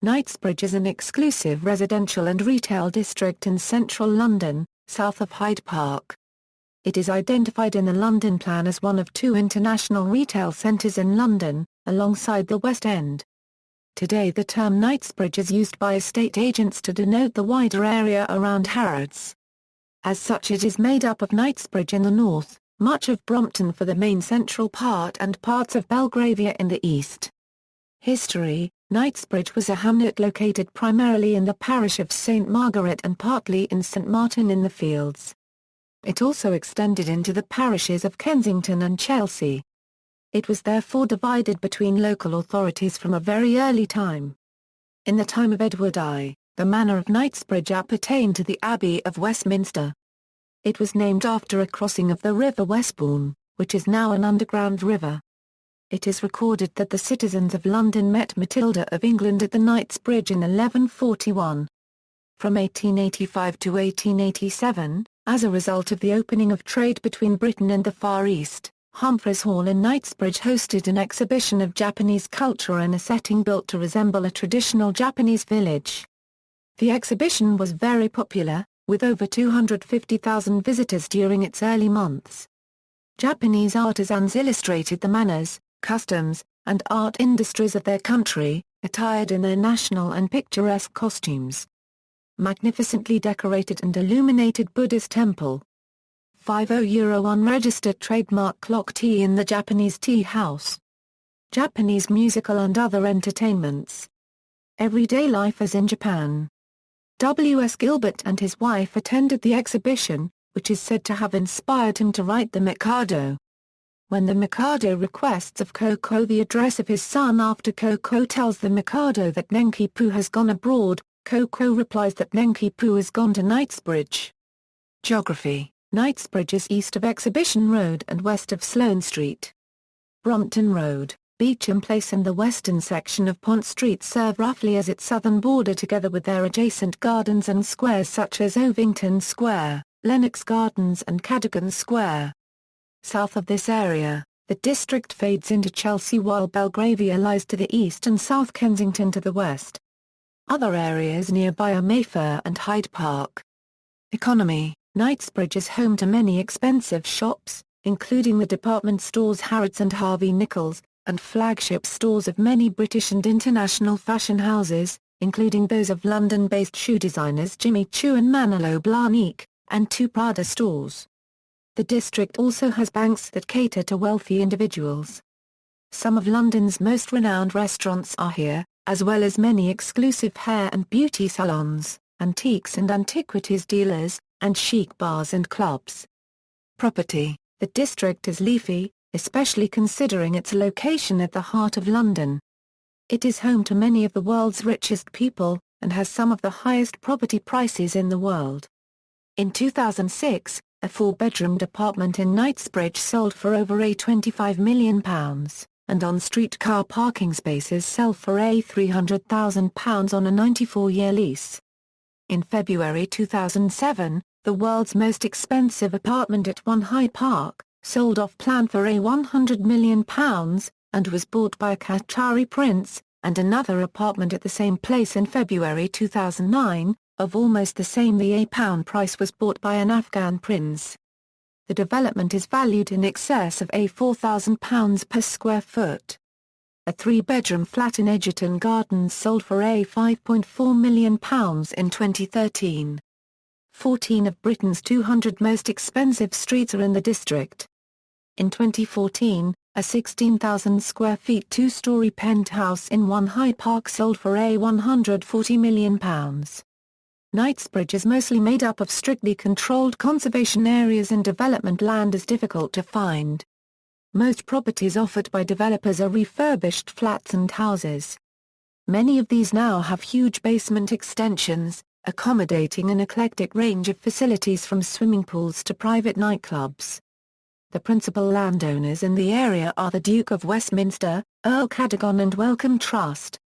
Knightsbridge is an exclusive residential and retail district in central London, south of Hyde Park. It is identified in the London Plan as one of two international retail centres in London, alongside the West End. Today the term Knightsbridge is used by estate agents to denote the wider area around Harrods. As such, it is made up of Knightsbridge in the north, much of Brompton for the main central part and parts of Belgravia in the east. History: Knightsbridge was a hamlet located primarily in the parish of St Margaret and partly in St Martin in the Fields. It also extended into the parishes of Kensington and Chelsea. It was therefore divided between local authorities from a very early time. In the time of Edward I, the manor of Knightsbridge appertained to the Abbey of Westminster. It was named after a crossing of the River Westbourne, which is now an underground river. It is recorded that the citizens of London met Matilda of England at the Knightsbridge in 1141. From 1885 to 1887, as a result of the opening of trade between Britain and the Far East, Humphreys Hall in Knightsbridge hosted an exhibition of Japanese culture in a setting built to resemble a traditional Japanese village. The exhibition was very popular, with over 250,000 visitors during its early months. Japanese artisans illustrated the manners, customs, and art industries of their country, attired in their national and picturesque costumes. Magnificently decorated and illuminated Buddhist temple. €50 unregistered trademark clock tea in the Japanese tea house. Japanese musical and other entertainments. Everyday life as in Japan. W. S. Gilbert and his wife attended the exhibition, which is said to have inspired him to write The Mikado. When the Mikado requests of Koko the address of his son after Koko tells the Mikado that Nenkipu has gone abroad, Koko replies that Nenkipu has gone to Knightsbridge. Geography: Knightsbridge is east of Exhibition Road and west of Sloane Street. Brompton Road, Beecham Place and the western section of Pont Street serve roughly as its southern border together with their adjacent gardens and squares such as Ovington Square, Lennox Gardens and Cadogan Square. South of this area, the district fades into Chelsea while Belgravia lies to the east and South Kensington to the west. Other areas nearby are Mayfair and Hyde Park. Economy: Knightsbridge is home to many expensive shops, including the department stores Harrods and Harvey Nichols, and flagship stores of many British and international fashion houses, including those of London-based shoe designers Jimmy Choo and Manolo Blahnik, and two Prada stores. The district also has banks that cater to wealthy individuals. Some of London's most renowned restaurants are here, as well as many exclusive hair and beauty salons, antiques and antiquities dealers, and chic bars and clubs. Property: the district is leafy, especially considering its location at the heart of London. It is home to many of the world's richest people, and has some of the highest property prices in the world. In 2006, a four-bedroom apartment in Knightsbridge sold for over £25 million, and on-street car parking spaces sell for £300,000 on a 94-year lease. In February 2007, the world's most expensive apartment at 1 Hyde Park, sold off-plan for £100 million, and was bought by a Qatari prince, and another apartment at the same place in February 2009, of almost the same £1 price was bought by an Afghan prince. The development is valued in excess of £4,000 per square foot. A three-bedroom flat in Egerton Gardens sold for £5.4 million in 2013. 14 of Britain's 200 most expensive streets are in the district. In 2014, a 16,000 square feet two-story penthouse in 1 Hyde Park sold for £140 million. Knightsbridge is mostly made up of strictly controlled conservation areas and development land is difficult to find. Most properties offered by developers are refurbished flats and houses. Many of these now have huge basement extensions, accommodating an eclectic range of facilities from swimming pools to private nightclubs. The principal landowners in the area are the Duke of Westminster, Earl Cadogan and Wellcome Trust.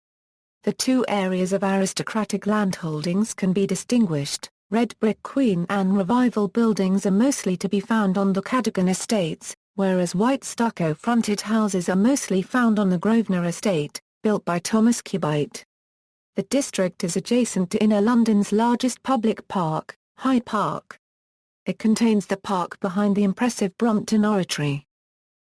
The two areas of aristocratic landholdings can be distinguished. Red brick Queen Anne Revival buildings are mostly to be found on the Cadogan estates, whereas white stucco-fronted houses are mostly found on the Grosvenor estate, built by Thomas Cubitt. The district is adjacent to Inner London's largest public park, Hyde Park. It contains the park behind the impressive Brompton Oratory.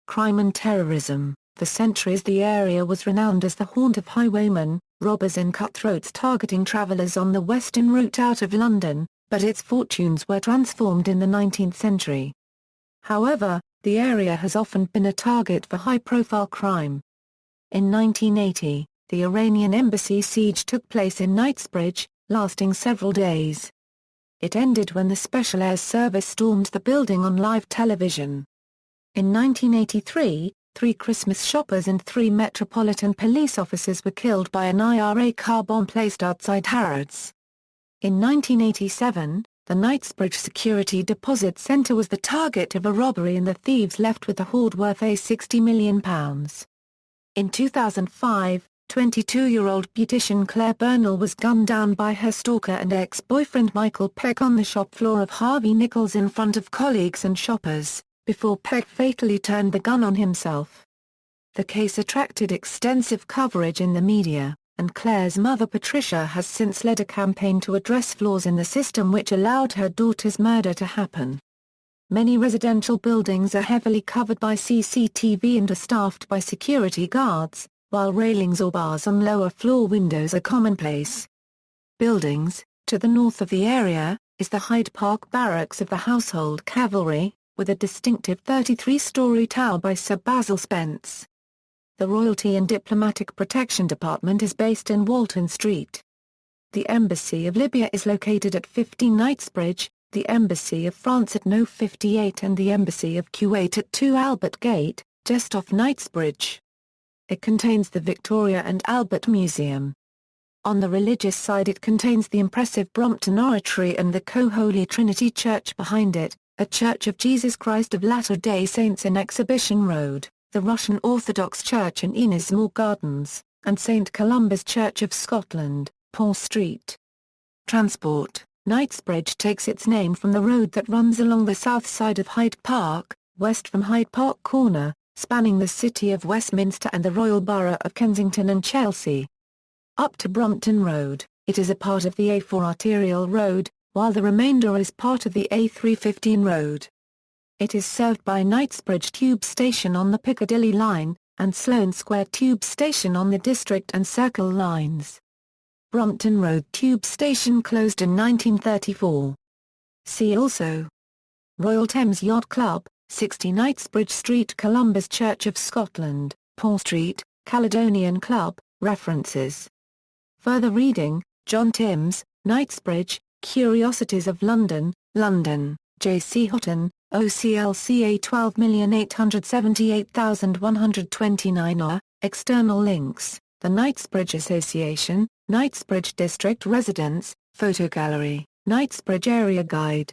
Crime and terrorism. For centuries the area was renowned as the haunt of highwaymen, robbers and cutthroats targeting travellers on the western route out of London, but its fortunes were transformed in the 19th century. However, the area has often been a target for high-profile crime. In 1980, the Iranian embassy siege took place in Knightsbridge, lasting several days. It ended when the Special Air Service stormed the building on live television. In 1983, 3 Christmas shoppers and 3 Metropolitan Police officers were killed by an IRA car bomb placed outside Harrods. In 1987, the Knightsbridge Security Deposit Centre was the target of a robbery and the thieves left with a hoard worth £60 million. In 2005, 22-year-old beautician Claire Bernal was gunned down by her stalker and ex-boyfriend Michael Peck on the shop floor of Harvey Nichols in front of colleagues and shoppers, before Peck fatally turned the gun on himself. The case attracted extensive coverage in the media, and Claire's mother Patricia has since led a campaign to address flaws in the system which allowed her daughter's murder to happen. Many residential buildings are heavily covered by CCTV and are staffed by security guards, while railings or bars on lower floor windows are commonplace. Buildings. To the north of the area, is the Hyde Park Barracks of the Household Cavalry, with a distinctive 33-story tower by Sir Basil Spence. The Royalty and Diplomatic Protection Department is based in Walton Street. The Embassy of Libya is located at 15 Knightsbridge, the Embassy of France at No. 58 and the Embassy of Kuwait at 2 Albert Gate, just off Knightsbridge. It contains the Victoria and Albert Museum. On the religious side it contains the impressive Brompton Oratory and the Co-Holy Trinity Church behind it, a Church of Jesus Christ of Latter-day Saints in Exhibition Road, the Russian Orthodox Church in Ennismore Gardens, and St Columba's Church of Scotland, Pont Street. Transport. Knightsbridge takes its name from the road that runs along the south side of Hyde Park, west from Hyde Park Corner, spanning the city of Westminster and the Royal Borough of Kensington and Chelsea. Up to Brompton Road, it is a part of the A4 arterial road, while the remainder is part of the A315 road. It is served by Knightsbridge Tube Station on the Piccadilly line, and Sloane Square Tube Station on the District and Circle lines. Brompton Road Tube Station closed in 1934. See also: Royal Thames Yacht Club, 60 Knightsbridge Street, Columba's Church of Scotland, Pont Street, Caledonian Club. References. Further reading: John Timms, Knightsbridge, Curiosities of London, London, J. C. Houghton, OCLCA 12878129. External links: The Knightsbridge Association, Knightsbridge District Residents, Photo Gallery, Knightsbridge Area Guide.